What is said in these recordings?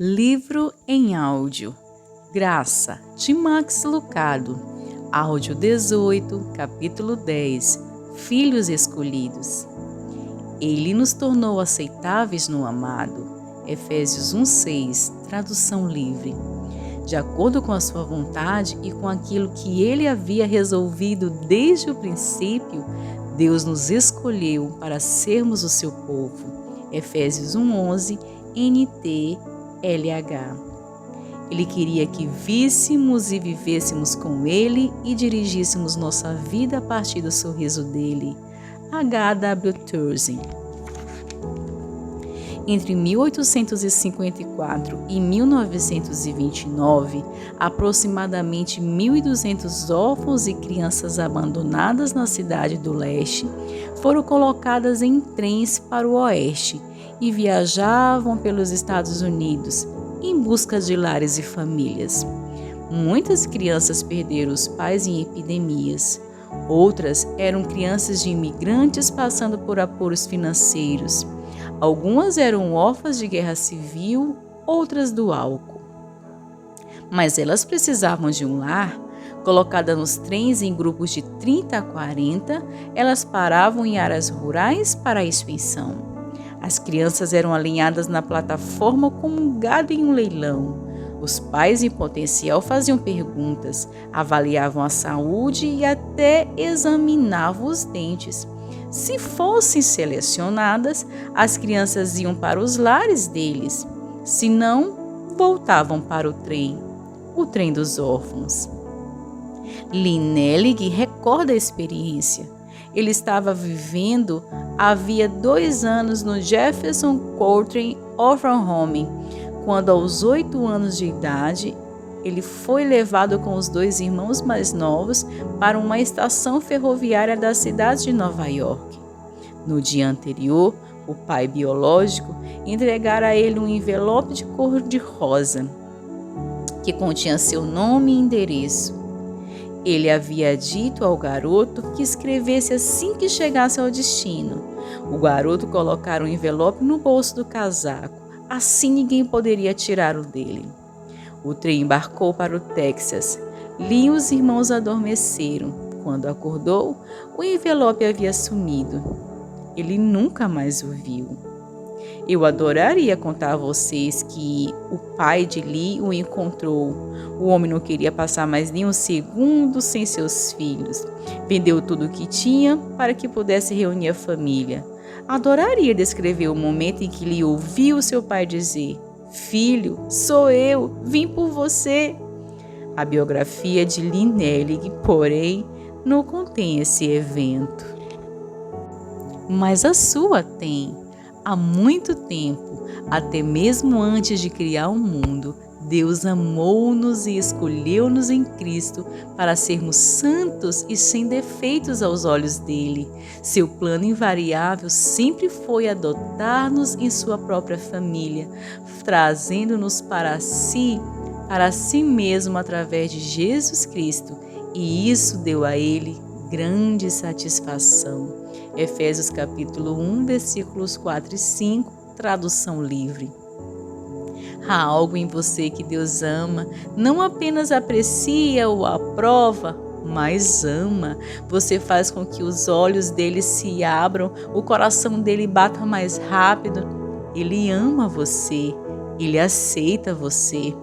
Livro em áudio. Graça, de Max Lucado. Áudio 18, capítulo 10. Filhos escolhidos. Ele nos tornou aceitáveis no amado. Efésios 1:6, tradução livre. De acordo com a sua vontade e com aquilo que ele havia resolvido desde o princípio, Deus nos escolheu para sermos o seu povo. Efésios 1:11, NTLH. Ele queria que víssemos e vivêssemos com Ele e dirigíssemos nossa vida a partir do sorriso dele. H.W. Thurston. Entre 1854 e 1929, aproximadamente 1.200 órfãos e crianças abandonadas na cidade do leste foram colocadas em trens para o oeste e viajavam pelos Estados Unidos em busca de lares e famílias. Muitas crianças perderam os pais em epidemias. Outras eram crianças de imigrantes passando por apuros financeiros. Algumas eram órfãs de guerra civil, outras do álcool. Mas elas precisavam de um lar. Colocadas nos trens em grupos de 30 a 40, elas paravam em áreas rurais para a expensão. As crianças eram alinhadas na plataforma como um gado em um leilão. Os pais em potencial faziam perguntas, avaliavam a saúde e até examinavam os dentes. Se fossem selecionadas, as crianças iam para os lares deles. Se não, voltavam para o trem dos órfãos. Linellig recorda a experiência. Ele estava vivendo havia 2 anos no Jefferson County, Oklahoma, quando aos 8 anos de idade, ele foi levado com os 2 irmãos mais novos para uma estação ferroviária da cidade de Nova York. No dia anterior, o pai biológico entregara a ele um envelope de cor-de-rosa, que continha seu nome e endereço. Ele havia dito ao garoto que escrevesse assim que chegasse ao destino. O garoto colocara o envelope no bolso do casaco, assim ninguém poderia tirá-lo dele. O trem embarcou para o Texas. Lee e os irmãos adormeceram. Quando acordou, o envelope havia sumido. Ele nunca mais o viu. Eu adoraria contar a vocês que o pai de Lee o encontrou. O homem não queria passar mais nem um segundo sem seus filhos. Vendeu tudo o que tinha para que pudesse reunir a família. Adoraria descrever o momento em que Lee ouviu seu pai dizer: "Filho, sou eu, vim por você." A biografia de Linellig, porém, não contém esse evento. Mas a sua tem. Há muito tempo, até mesmo antes de criar o mundo, Deus amou-nos e escolheu-nos em Cristo para sermos santos e sem defeitos aos olhos dele. Seu plano invariável sempre foi adotar-nos em sua própria família, trazendo-nos para si mesmo através de Jesus Cristo, e isso deu a ele grande satisfação. Efésios capítulo 1, versículos 4 e 5, tradução livre. Há algo em você que Deus ama, não apenas aprecia ou aprova, mas ama. Você faz com que os olhos dele se abram, o coração dele bata mais rápido. Ele ama você, ele aceita você.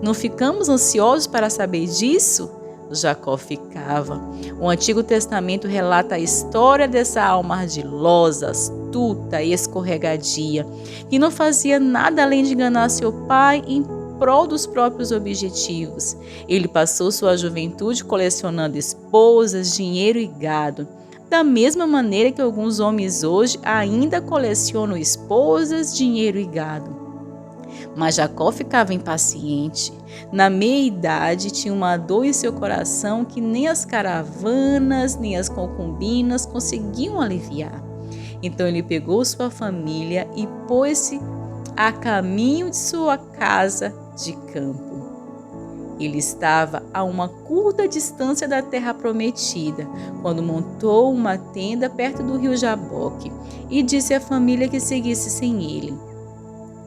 Não ficamos ansiosos para saber disso? Jacó ficava. O Antigo Testamento relata a história dessa alma ardilosa, astuta e escorregadia, que não fazia nada além de enganar seu pai em prol dos próprios objetivos. Ele passou sua juventude colecionando esposas, dinheiro e gado, da mesma maneira que alguns homens hoje ainda colecionam esposas, dinheiro e gado. Mas Jacó ficava impaciente. Na meia-idade, tinha uma dor em seu coração que nem as caravanas, nem as concubinas conseguiam aliviar. Então ele pegou sua família e pôs-se a caminho de sua casa de campo. Ele estava a uma curta distância da terra prometida, quando montou uma tenda perto do rio Jaboque e disse à família que seguisse sem ele.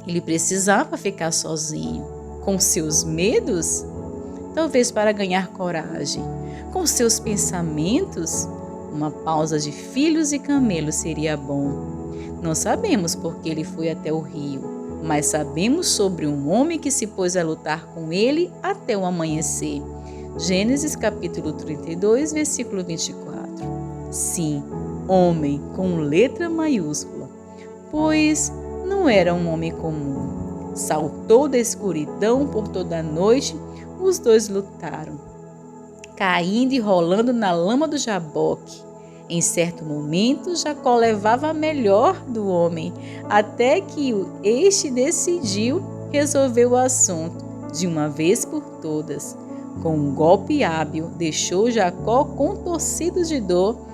Ele precisava ficar sozinho, com seus medos, talvez para ganhar coragem, com seus pensamentos. Uma pausa de filhos e camelos seria bom. Não sabemos por que ele foi até o rio, mas sabemos sobre um homem que se pôs a lutar com ele até o amanhecer. Gênesis capítulo 32, versículo 24. Sim, homem com letra maiúscula, pois não era um homem comum. Saltou da escuridão por toda a noite, os dois lutaram, caindo e rolando na lama do Jaboque. Em certo momento, Jacó levava a melhor do homem, até que este decidiu resolver o assunto de uma vez por todas. Com um golpe hábil, deixou Jacó contorcido de dor,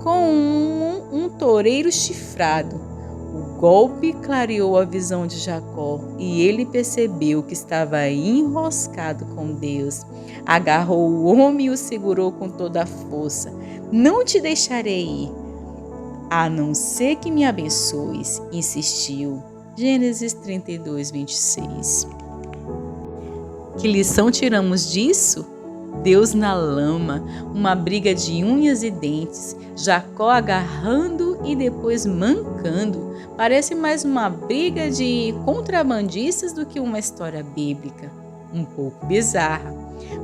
com um toureiro chifrado. O golpe clareou a visão de Jacó e ele percebeu que estava enroscado com Deus. Agarrou o homem e o segurou com toda a força. Não te deixarei ir, a não ser que me abençoes, insistiu. Gênesis 32, 26. Que lição tiramos disso? Deus na lama, uma briga de unhas e dentes, Jacó agarrando e depois mancando. Parece mais uma briga de contrabandistas do que uma história bíblica. Um pouco bizarra.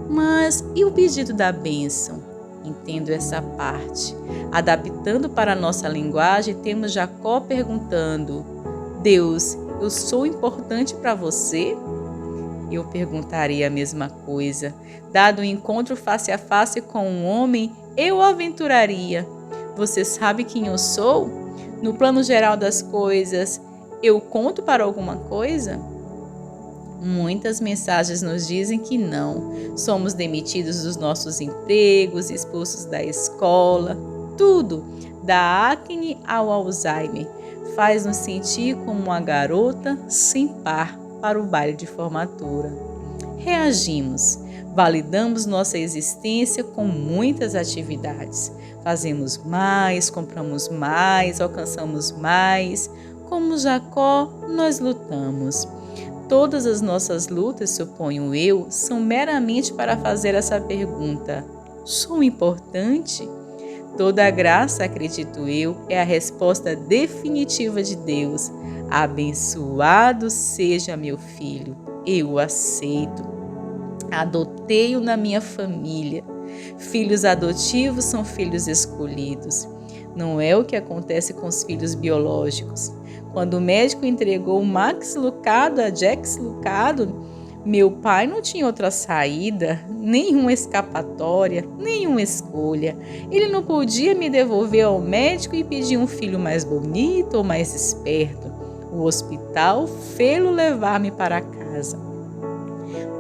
Mas e o pedido da bênção? Entendo essa parte. Adaptando para a nossa linguagem, temos Jacó perguntando: Deus, eu sou importante para você? Eu perguntaria a mesma coisa. Dado o encontro face a face com um homem, eu aventuraria: você sabe quem eu sou? No plano geral das coisas, eu conto para alguma coisa? Muitas mensagens nos dizem que não. Somos demitidos dos nossos empregos, expulsos da escola. Tudo, da acne ao Alzheimer, faz-nos sentir como uma garota sem par para o baile de formatura. Reagimos, validamos nossa existência com muitas atividades. Fazemos mais, compramos mais, alcançamos mais. Como Jacó, nós lutamos. Todas as nossas lutas, suponho eu, são meramente para fazer essa pergunta: sou importante? Toda a graça, acredito eu, é a resposta definitiva de Deus. Abençoado seja meu filho, eu o aceito. Adotei-o na minha família. Filhos adotivos são filhos escolhidos. Não é o que acontece com os filhos biológicos. Quando o médico entregou o Max Lucado a Jax Lucado, meu pai não tinha outra saída, nenhuma escapatória, nenhuma escolha. Ele não podia me devolver ao médico e pedir um filho mais bonito ou mais esperto. O hospital fê-lo levar-me para casa.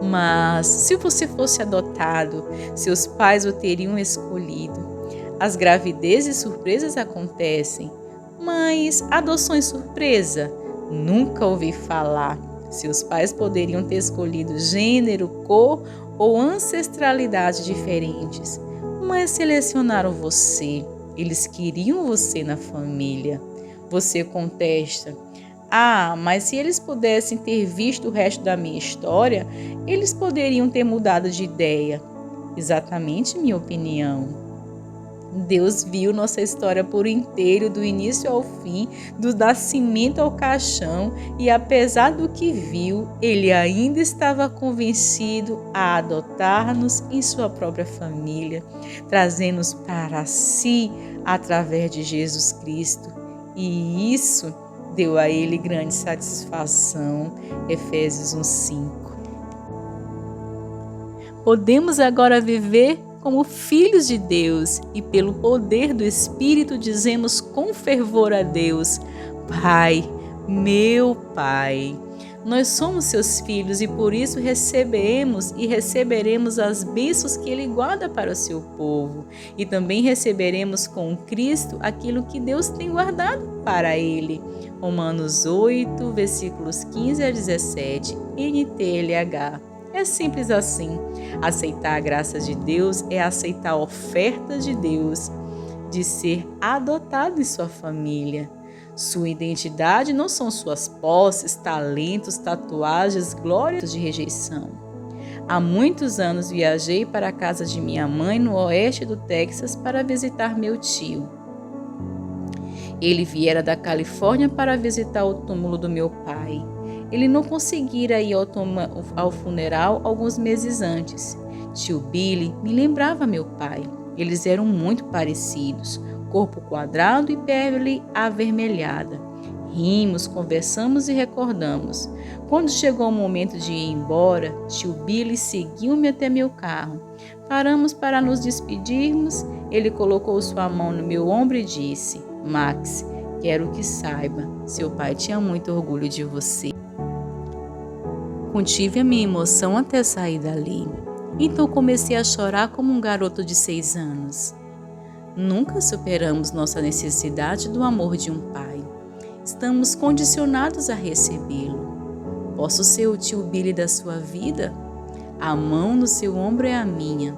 Mas se você fosse adotado, seus pais o teriam escolhido. As gravidezes surpresas acontecem, mas adoções surpresa? Nunca ouvi falar. Seus pais poderiam ter escolhido gênero, cor ou ancestralidade diferentes, mas selecionaram você. Eles queriam você na família. Você contesta: mas se eles pudessem ter visto o resto da minha história, eles poderiam ter mudado de ideia. Exatamente minha opinião. Deus viu nossa história por inteiro, do início ao fim, do nascimento ao caixão, e apesar do que viu, Ele ainda estava convencido a adotar-nos em sua própria família, trazendo-nos para si através de Jesus Cristo. E isso deu a Ele grande satisfação. Efésios 1:5. Podemos agora viver como filhos de Deus e pelo poder do Espírito dizemos com fervor a Deus: Pai, meu Pai. Nós somos seus filhos e por isso recebemos e receberemos as bênçãos que Ele guarda para o seu povo. E também receberemos com Cristo aquilo que Deus tem guardado para Ele. Romanos 8, versículos 15 a 17, NTLH. É simples assim. Aceitar a graça de Deus é aceitar a oferta de Deus de ser adotado em sua família. Sua identidade não são suas posses, talentos, tatuagens, glórias de rejeição. Há muitos anos viajei para a casa de minha mãe no oeste do Texas para visitar meu tio. Ele viera da Califórnia para visitar o túmulo do meu pai. Ele não conseguira ir ao funeral alguns meses antes. Tio Billy me lembrava meu pai. Eles eram muito parecidos, corpo quadrado e pele avermelhada. Rimos, conversamos e recordamos. Quando chegou o momento de ir embora, tio Billy seguiu-me até meu carro. Paramos para nos despedirmos. Ele colocou sua mão no meu ombro e disse: Max, quero que saiba, seu pai tinha muito orgulho de você. Contive a minha emoção até sair dali. Então comecei a chorar como um garoto de 6 anos. Nunca superamos nossa necessidade do amor de um pai. Estamos condicionados a recebê-lo. Posso ser o tio Billy da sua vida? A mão no seu ombro é a minha.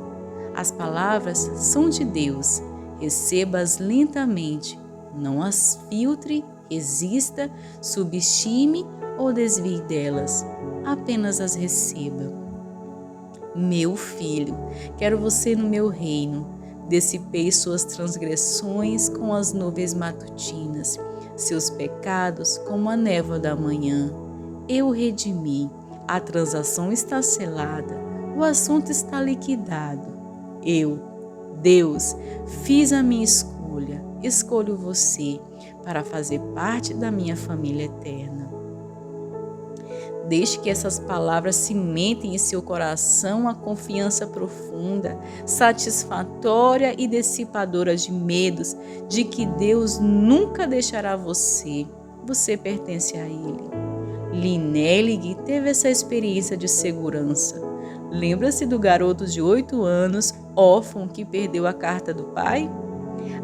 As palavras são de Deus. Receba-as lentamente. Não as filtre, resista, subestime ou desvie delas. Apenas as receba. Meu filho, quero você no meu reino. Dissipei suas transgressões com as nuvens matutinas, seus pecados como a névoa da manhã. Eu o redimi, a transação está selada, o assunto está liquidado. Eu, Deus, fiz a minha escolha, escolho você para fazer parte da minha família eterna. Deixe que essas palavras cimentem em seu coração a confiança profunda, satisfatória e dissipadora de medos, de que Deus nunca deixará você. Você pertence a Ele. Lee Nellig teve essa experiência de segurança. Lembra-se do garoto de 8 anos, órfão, que perdeu a carta do pai?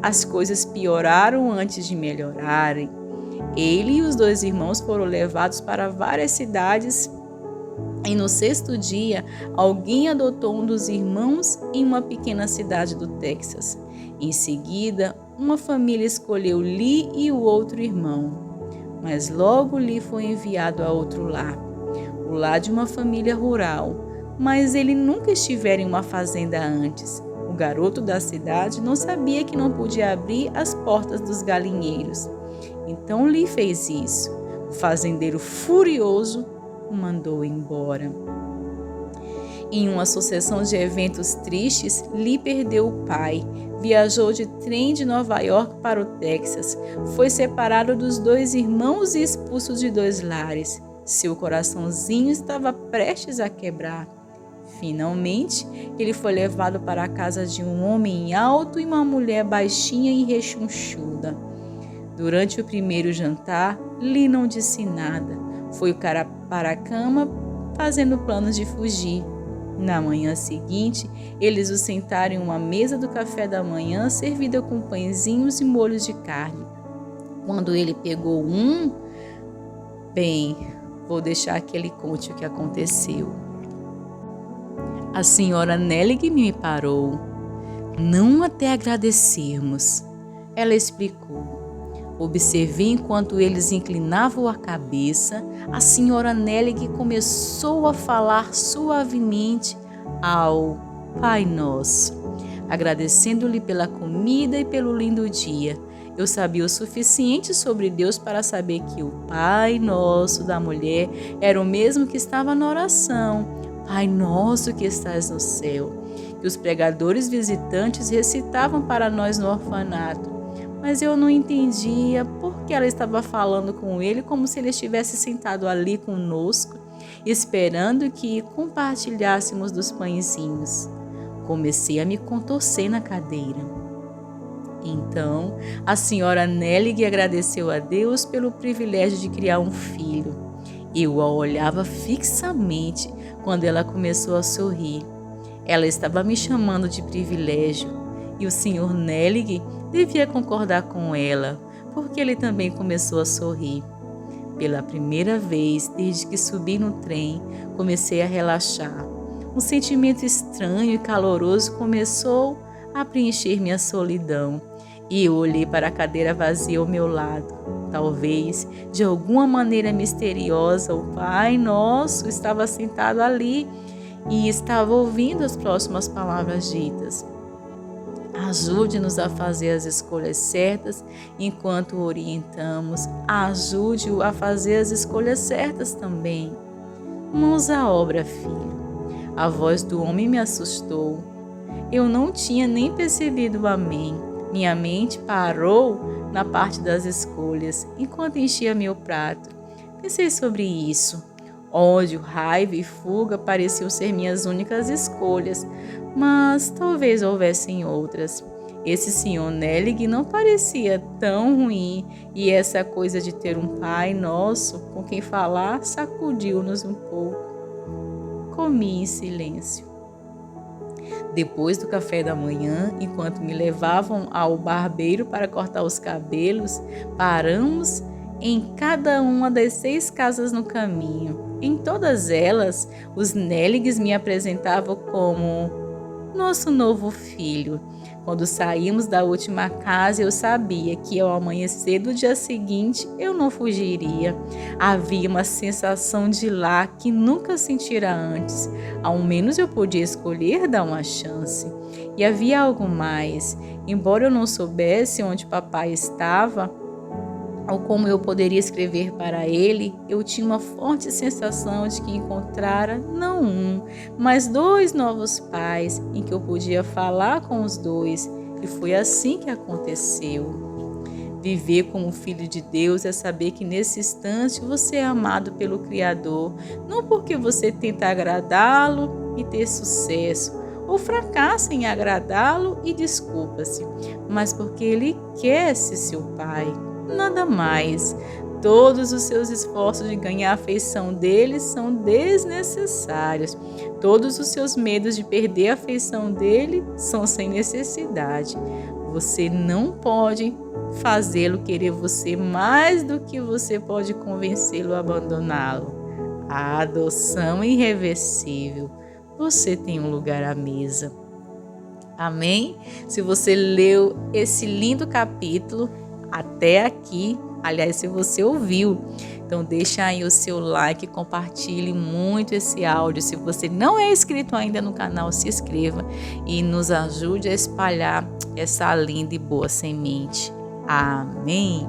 As coisas pioraram antes de melhorarem. Ele e os 2 irmãos foram levados para várias cidades e no 6º dia, alguém adotou um dos irmãos em uma pequena cidade do Texas. Em seguida, uma família escolheu Lee e o outro irmão. Mas logo Lee foi enviado a outro lar, o lar de uma família rural. Mas ele nunca estivera em uma fazenda antes. O garoto da cidade não sabia que não podia abrir as portas dos galinheiros. Então Lee fez isso. O fazendeiro, furioso, o mandou embora. Em uma sucessão de eventos tristes, Lee perdeu o pai. Viajou de trem de Nova York para o Texas. Foi separado dos 2 irmãos e expulso de 2 lares. Seu coraçãozinho estava prestes a quebrar. Finalmente, ele foi levado para a casa de um homem alto e uma mulher baixinha e rechonchuda. Durante o primeiro jantar, Lee não disse nada. Foi para a cama, fazendo planos de fugir. Na manhã seguinte, eles o sentaram em uma mesa do café da manhã, servida com pãezinhos e molhos de carne. Quando ele pegou vou deixar que ele conte o que aconteceu. A senhora Nellig me parou. Não até agradecermos. Ela explicou. Observei enquanto eles inclinavam a cabeça, a senhora Nellig começou a falar suavemente ao Pai Nosso, agradecendo-lhe pela comida e pelo lindo dia. Eu sabia o suficiente sobre Deus para saber que o Pai Nosso da mulher era o mesmo que estava na oração. Pai Nosso que estás no céu, que os pregadores visitantes recitavam para nós no orfanato. Mas eu não entendia por que ela estava falando com ele como se ele estivesse sentado ali conosco, esperando que compartilhássemos dos pãezinhos. Comecei a me contorcer na cadeira. Então, a senhora Nellig agradeceu a Deus pelo privilégio de criar um filho. Eu a olhava fixamente quando ela começou a sorrir. Ela estava me chamando de privilégio e o Sr. Nellig devia concordar com ela, porque ele também começou a sorrir. Pela primeira vez, desde que subi no trem, comecei a relaxar. Um sentimento estranho e caloroso começou a preencher minha solidão, e eu olhei para a cadeira vazia ao meu lado. Talvez, de alguma maneira misteriosa, o Pai Nosso estava sentado ali e estava ouvindo as próximas palavras ditas. Ajude-nos a fazer as escolhas certas enquanto orientamos. Ajude-o a fazer as escolhas certas também. Mãos à obra, filho. A voz do homem me assustou. Eu não tinha nem percebido o amém. Minha mente parou na parte das escolhas, enquanto enchia meu prato. Pensei sobre isso. Ódio, raiva e fuga pareciam ser minhas únicas escolhas, mas talvez houvessem outras. Esse Sr. Nellig não parecia tão ruim, e essa coisa de ter um Pai Nosso com quem falar sacudiu-nos um pouco. Comi em silêncio. Depois do café da manhã, enquanto me levavam ao barbeiro para cortar os cabelos, paramos em cada uma das 6 casas no caminho. Em todas elas, os Nelligs me apresentavam como nosso novo filho. Quando saímos da última casa, eu sabia que ao amanhecer do dia seguinte eu não fugiria. Havia uma sensação de lá que nunca sentira antes. Ao menos eu podia escolher dar uma chance. E havia algo mais. Embora eu não soubesse onde papai estava, ou como eu poderia escrever para ele, eu tinha uma forte sensação de que encontrara não um, mas 2 novos pais em que eu podia falar com os 2, e foi assim que aconteceu. Viver como filho de Deus é saber que nesse instante você é amado pelo Criador, não porque você tenta agradá-lo e ter sucesso, ou fracassa em agradá-lo e desculpa-se, mas porque ele quer ser seu pai. Nada mais. Todos os seus esforços de ganhar a afeição dele são desnecessários. Todos os seus medos de perder a afeição dele são sem necessidade. Você não pode fazê-lo querer você mais do que você pode convencê-lo a abandoná-lo. A adoção é irreversível. Você tem um lugar à mesa. Amém? Se você leu esse lindo capítulo até aqui, aliás, se você ouviu, então deixa aí o seu like, compartilhe muito esse áudio. Se você não é inscrito ainda no canal, se inscreva e nos ajude a espalhar essa linda e boa semente. Amém!